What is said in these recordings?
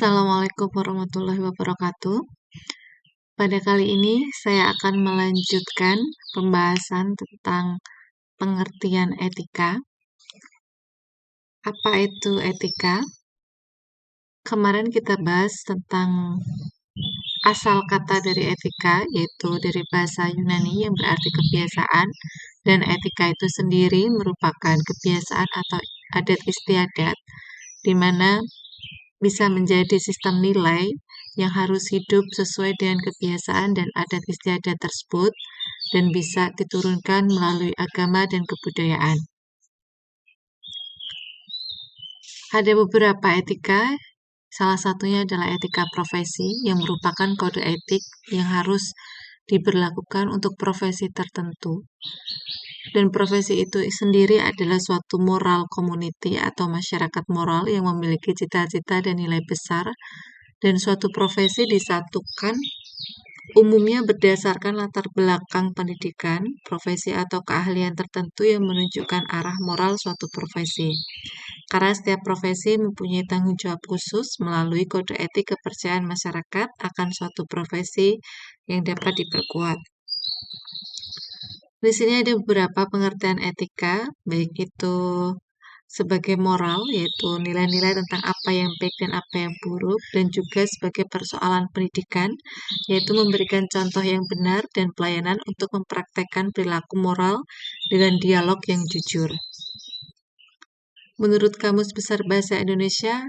Assalamualaikum warahmatullahi wabarakatuh. Pada kali ini saya akan melanjutkan pembahasan tentang pengertian etika. Apa itu etika? Kemarin kita bahas tentang asal kata dari etika, yaitu dari bahasa Yunani yang berarti kebiasaan, dan etika itu sendiri merupakan kebiasaan atau adat istiadat, di mana bisa menjadi sistem nilai yang harus hidup sesuai dengan kebiasaan dan adat istiadat tersebut dan bisa diturunkan melalui agama dan kebudayaan. Ada beberapa etika, salah satunya adalah etika profesi yang merupakan kode etik yang harus diberlakukan untuk profesi tertentu. Dan profesi itu sendiri adalah suatu moral community atau masyarakat moral yang memiliki cita-cita dan nilai besar, dan suatu profesi disatukan umumnya berdasarkan latar belakang pendidikan, profesi atau keahlian tertentu yang menunjukkan arah moral suatu profesi. Karena setiap profesi mempunyai tanggung jawab khusus melalui kode etik kepercayaan masyarakat akan suatu profesi yang dapat diperkuat. Di sini ada beberapa pengertian etika, baik itu sebagai moral, yaitu nilai-nilai tentang apa yang baik dan apa yang buruk, dan juga sebagai persoalan pendidikan, yaitu memberikan contoh yang benar dan pelayanan untuk mempraktekkan perilaku moral dengan dialog yang jujur. Menurut Kamus Besar Bahasa Indonesia,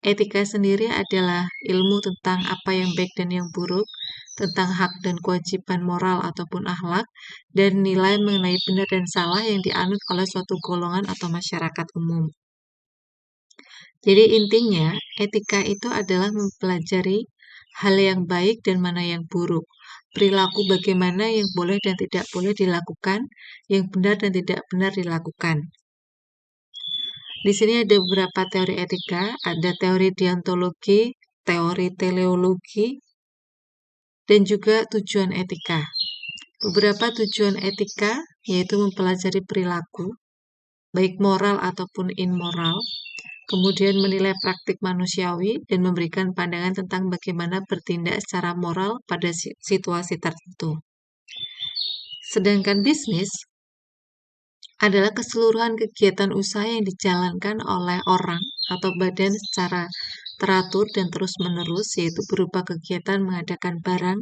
etika sendiri adalah ilmu tentang apa yang baik dan yang buruk, tentang hak dan kewajiban moral ataupun akhlak, dan nilai mengenai benar dan salah yang dianut oleh suatu golongan atau masyarakat umum. Jadi intinya, etika itu adalah mempelajari hal yang baik dan mana yang buruk, perilaku bagaimana yang boleh dan tidak boleh dilakukan, yang benar dan tidak benar dilakukan. Di sini ada beberapa teori etika, ada teori deontologi, teori teleologi, dan juga tujuan etika. Beberapa tujuan etika yaitu mempelajari perilaku, baik moral ataupun immoral, kemudian menilai praktik manusiawi dan memberikan pandangan tentang bagaimana bertindak secara moral pada situasi tertentu. Sedangkan bisnis adalah keseluruhan kegiatan usaha yang dijalankan oleh orang atau badan secara teratur dan terus-menerus, yaitu berupa kegiatan mengadakan barang,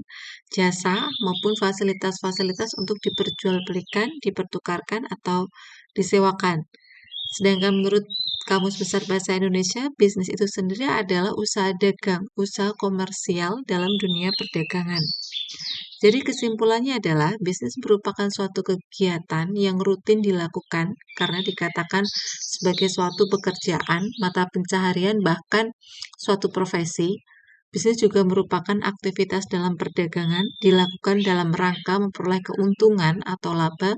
jasa, maupun fasilitas-fasilitas untuk diperjualbelikan, dipertukarkan, atau disewakan. Sedangkan menurut Kamus Besar Bahasa Indonesia, bisnis itu sendiri adalah usaha dagang, usaha komersial dalam dunia perdagangan. Jadi kesimpulannya adalah bisnis merupakan suatu kegiatan yang rutin dilakukan karena dikatakan sebagai suatu pekerjaan, mata pencaharian, bahkan suatu profesi. Bisnis juga merupakan aktivitas dalam perdagangan dilakukan dalam rangka memperoleh keuntungan atau laba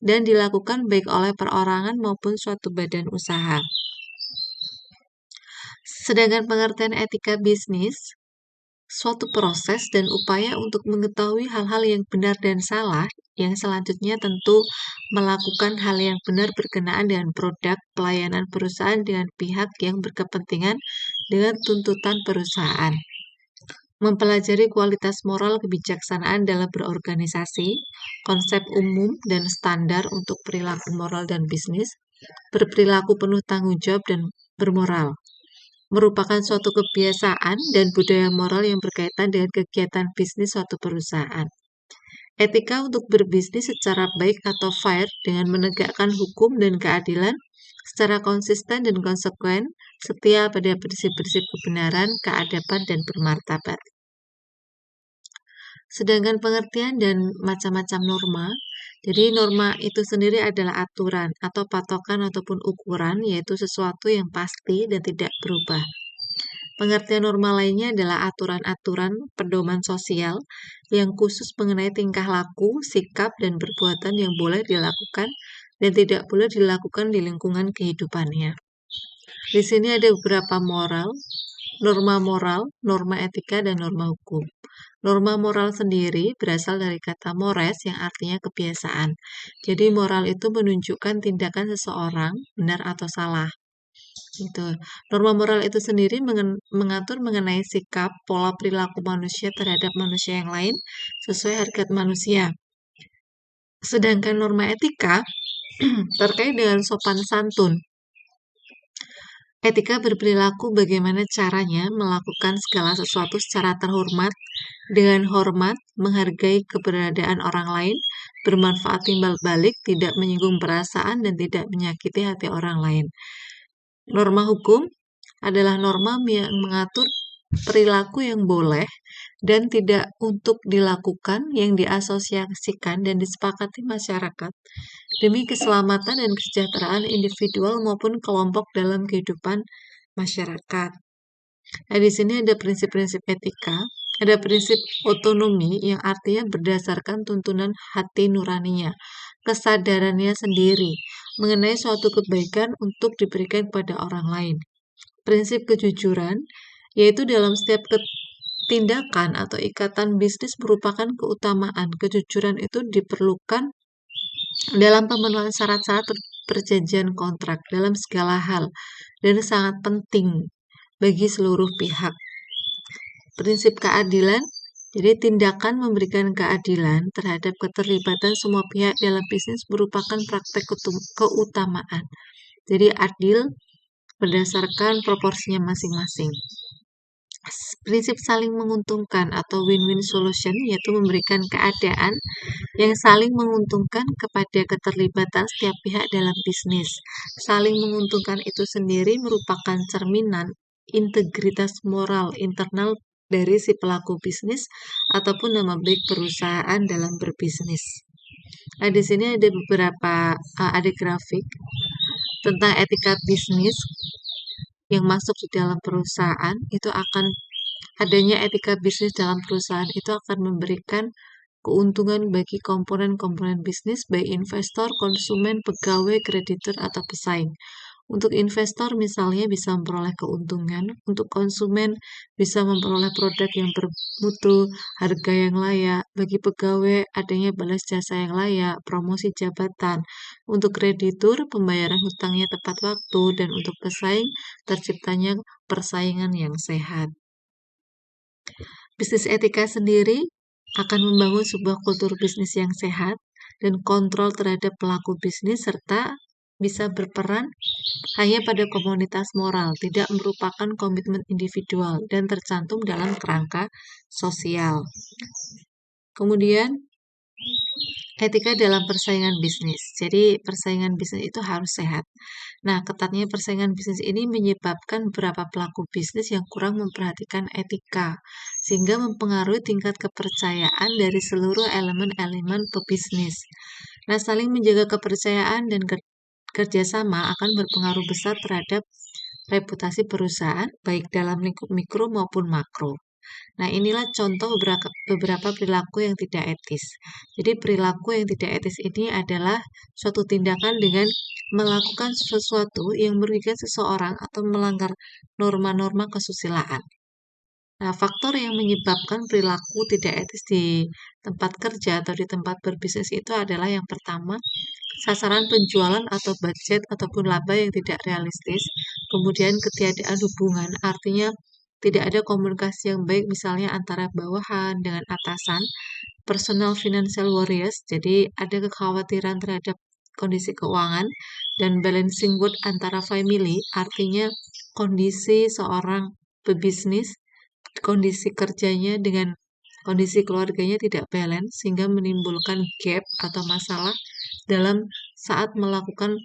dan dilakukan baik oleh perorangan maupun suatu badan usaha. Sedangkan pengertian etika bisnis, suatu proses dan upaya untuk mengetahui hal-hal yang benar dan salah, yang selanjutnya tentu melakukan hal yang benar berkenaan dengan produk pelayanan perusahaan dengan pihak yang berkepentingan dengan tuntutan perusahaan. Mempelajari kualitas moral kebijaksanaan dalam berorganisasi, konsep umum dan standar untuk perilaku moral dan bisnis, berperilaku penuh tanggung jawab dan bermoral. Merupakan suatu kebiasaan dan budaya moral yang berkaitan dengan kegiatan bisnis suatu perusahaan. Etika untuk berbisnis secara baik atau fair dengan menegakkan hukum dan keadilan secara konsisten dan konsekuen, setia pada prinsip-prinsip kebenaran, keadaban, dan bermartabat. Sedangkan pengertian dan macam-macam norma, jadi norma itu sendiri adalah aturan atau patokan ataupun ukuran, yaitu sesuatu yang pasti dan tidak berubah. Pengertian norma lainnya adalah aturan-aturan pedoman sosial yang khusus mengenai tingkah laku, sikap, dan perbuatan yang boleh dilakukan dan tidak boleh dilakukan di lingkungan kehidupannya. Di sini ada beberapa moral, norma etika, dan norma hukum. Norma moral sendiri berasal dari kata mores yang artinya kebiasaan. Jadi moral itu menunjukkan tindakan seseorang, benar atau salah. Gitu. Norma moral itu sendiri mengatur mengenai sikap, pola perilaku manusia terhadap manusia yang lain sesuai harkat manusia. Sedangkan norma etika terkait dengan sopan santun. Etika berperilaku bagaimana caranya melakukan segala sesuatu secara terhormat, dengan hormat, menghargai keberadaan orang lain, bermanfaat timbal balik, tidak menyinggung perasaan, dan tidak menyakiti hati orang lain. Norma hukum adalah norma yang mengatur perilaku yang boleh dan tidak untuk dilakukan, yang diasosiasikan dan disepakati masyarakat demi keselamatan dan kesejahteraan individual maupun kelompok dalam kehidupan masyarakat. Nah, di sini ada prinsip-prinsip etika, ada prinsip otonomi yang artinya berdasarkan tuntunan hati nuraninya, kesadarannya sendiri mengenai suatu kebaikan untuk diberikan kepada orang lain. Prinsip kejujuran, yaitu dalam setiap tindakan atau ikatan bisnis merupakan keutamaan. Kejujuran itu diperlukan dalam pemenuhan syarat-syarat perjanjian kontrak dalam segala hal dan sangat penting bagi seluruh pihak. Prinsip keadilan, jadi tindakan memberikan keadilan terhadap keterlibatan semua pihak dalam bisnis merupakan praktek keutamaan. Jadi adil berdasarkan proporsinya masing-masing. Prinsip saling menguntungkan atau win-win solution, yaitu memberikan keadaan yang saling menguntungkan kepada keterlibatan setiap pihak dalam bisnis. Saling menguntungkan itu sendiri merupakan cerminan integritas moral internal dari si pelaku bisnis ataupun nama baik perusahaan dalam berbisnis. Nah, di sini ada beberapa ada grafik tentang etika bisnis yang masuk di dalam perusahaan. Itu akan adanya etika bisnis dalam perusahaan itu akan memberikan keuntungan bagi komponen-komponen bisnis, baik investor, konsumen, pegawai, kreditur, atau pesaing. Untuk investor misalnya bisa memperoleh keuntungan, untuk konsumen bisa memperoleh produk yang bermutu, harga yang layak, bagi pegawai adanya balas jasa yang layak, promosi jabatan, untuk kreditur pembayaran hutangnya tepat waktu, dan untuk pesaing terciptanya persaingan yang sehat. Bisnis etika sendiri akan membangun sebuah kultur bisnis yang sehat dan kontrol terhadap pelaku bisnis serta bisa berperan hanya pada komunitas moral, tidak merupakan komitmen individual dan tercantum dalam kerangka sosial. Kemudian etika dalam persaingan bisnis. Jadi persaingan bisnis itu harus sehat. Nah, ketatnya persaingan bisnis ini menyebabkan beberapa pelaku bisnis yang kurang memperhatikan etika, sehingga mempengaruhi tingkat kepercayaan dari seluruh elemen-elemen pebisnis. Nah, saling menjaga kepercayaan dan kerjasama akan berpengaruh besar terhadap reputasi perusahaan, baik dalam lingkup mikro maupun makro. Nah, inilah contoh beberapa perilaku yang tidak etis. Jadi, perilaku yang tidak etis ini adalah suatu tindakan dengan melakukan sesuatu yang merugikan seseorang atau melanggar norma-norma kesusilaan. Nah, faktor yang menyebabkan perilaku tidak etis di tempat kerja atau di tempat berbisnis itu adalah yang pertama, sasaran penjualan atau budget ataupun laba yang tidak realistis, kemudian ketiadaan hubungan, artinya tidak ada komunikasi yang baik misalnya antara bawahan dengan atasan, personal financial worries, jadi ada kekhawatiran terhadap kondisi keuangan, dan balancing work antara family, artinya kondisi seorang pebisnis, kondisi kerjanya dengan kondisi keluarganya tidak balance sehingga menimbulkan gap atau masalah dalam saat melakukan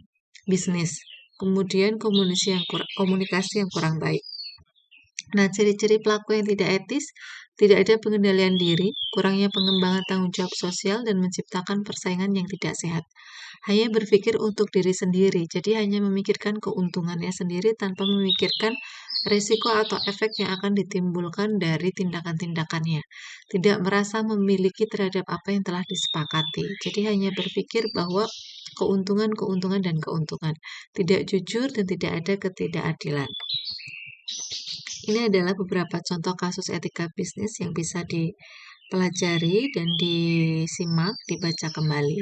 bisnis. Kemudian komunikasi yang kurang baik. Nah, ciri-ciri pelaku yang tidak etis, tidak ada pengendalian diri, kurangnya pengembangan tanggung jawab sosial, dan menciptakan persaingan yang tidak sehat. Hanya berpikir untuk diri sendiri, jadi hanya memikirkan keuntungannya sendiri tanpa memikirkan risiko atau efek yang akan ditimbulkan dari tindakan-tindakannya. Tidak merasa memiliki terhadap apa yang telah disepakati. Jadi hanya berpikir bahwa keuntungan, dan keuntungan. Tidak jujur dan tidak ada ketidakadilan. Ini adalah beberapa contoh kasus etika bisnis yang bisa dipelajari dan disimak, dibaca kembali.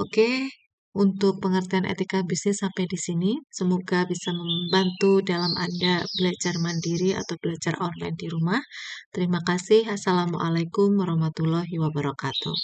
Oke, Untuk pengertian etika bisnis sampai di sini, semoga bisa membantu dalam Anda belajar mandiri atau belajar online di rumah. Terima kasih. Assalamualaikum warahmatullahi wabarakatuh.